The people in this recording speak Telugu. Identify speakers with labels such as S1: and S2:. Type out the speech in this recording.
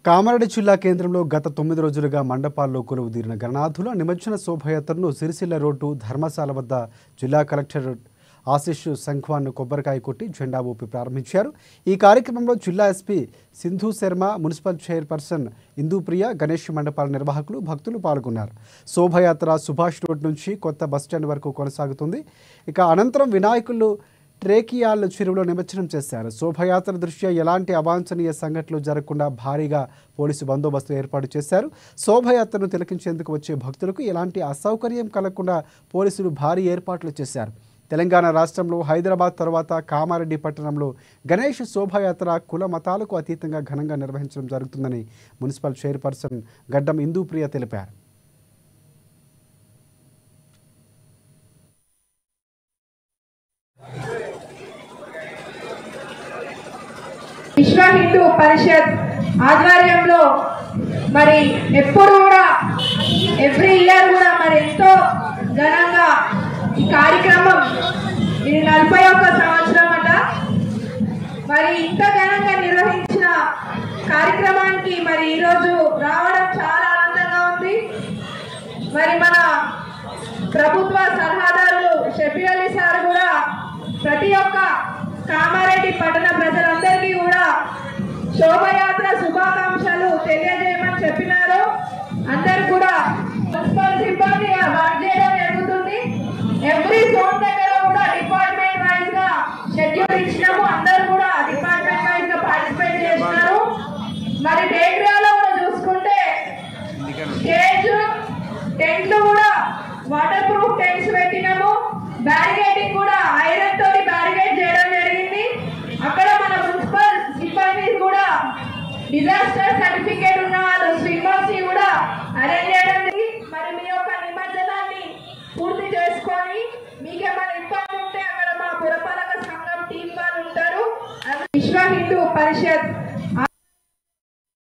S1: కామారెడ్డి జిల్లా కేంద్రంలో గత 9 రోజులుగా మండపాల్లో కొలువుదీరిన గణనాథుల నిమజ్జన శోభయాత్రను సిరిసిల్ల రోడ్డు ధర్మశాల వద్ద జిల్లా కలెక్టర్ ఆశీష్ సంఖ్వాన్ కొబ్బరికాయ కొట్టి జెండా ఊపి ప్రారంభించారు। ఈ కార్యక్రమంలో జిల్లా SP Sindhu Sharma, municipal chairperson Indupriya, Ganesh మండపాల నిర్వాహకులు, భక్తులు పాల్గొన్నారు। శోభయాత్ర సుభాష్ రోడ్ నుంచి కొత్త బస్టాండ్ వరకు కొనసాగుతుంది। ఇక అనంతరం వినాయకులు ట్రేకియాల్ చెరువులో నిమజ్జనం చేశారు। శోభయాత్ర దృష్ట్యా ఎలాంటి అవాంఛనీయ సంఘటనలు జరగకుండా భారీగా పోలీసు బందోబస్తు ఏర్పాటు చేశారు। శోభయాత్రను తిలకించేందుకు వచ్చే భక్తులకు ఎలాంటి అసౌకర్యం కలగకుండా పోలీసులు భారీ ఏర్పాట్లు చేశారు। తెలంగాణ రాష్ట్రంలో హైదరాబాద్ తర్వాత కామారెడ్డి పట్టణంలో గణేష్ శోభాయాత్ర కుల మతాలకు అతీతంగా ఘనంగా నిర్వహించడం జరుగుతుందని మున్సిపల్ చైర్పర్సన్ గడ్డం ఇందుప్రియ తెలిపారు।
S2: విశ్వ హిందూ పరిషత్ ఆధ్వర్యంలో మరి ఎప్పుడు కూడా ఎవ్రీ ఇయర్ కూడా మరి ఎంతో ఘనంగా ఈ కార్యక్రమం ఇది 41వ సంవత్సరం అట। మరి ఇంత ఘనంగా నిర్వహించిన కార్యక్రమానికి మరి ఈరోజు రావడం చాలా ఆనందంగా ఉంది। మరి మన ప్రభుత్వ సలహాదారులు షఫీ అలీ సార్ కూడా ప్రతి ఒక్క కామారెడ్డి పట్టణ ప్రజలందరికీ కూడా శోభయాత్ర శుభాకాంక్షలు తెలియజేయమని చెప్పినారు। అందరు కూడా మున్సిపల్ సిబ్బంది వర్క్ చేయడం జరుగుతుంది। ఎవ్రీ జోన్ దగ్గర కూడా డిపార్ట్మెంట్ వైజ్ గా షెడ్యూల్ ఇచ్చినాము। అందరూ కూడా డిపార్ట్మెంట్ వైజ్ గా పార్టిసిపేట్ చేస్తున్నారు। మరి టేక్రాలో కూడా చూసుకుంటే స్టేజ్ టెంట్లు కూడా వాటర్ ప్రూఫ్ టెంట్స్ పెట్టినాము। బ్యారికేడింగ్ కూడా ఐరన్ తోటి బ్యారికేడ్ చేయడం జరిగింది। అక్కడ మన మున్సిపల్ సిబ్బంది కూడా డిజాస్టర్ సర్టిఫికేట్ ఉన్న వాళ్ళు స్విమ్మర్స్ కూడా అరేంజ్ చేయడం జరిగింది। మరి మీ యొక్క నిమజ్జనాన్ని పూర్తి చేసుకొని మీకేమైనా ఇబ్బంది ఉంటే అక్కడ మా పురపాలక సంఘం టీం వాళ్ళు ఉంటారు। విశ్వ హిందూ పరిషత్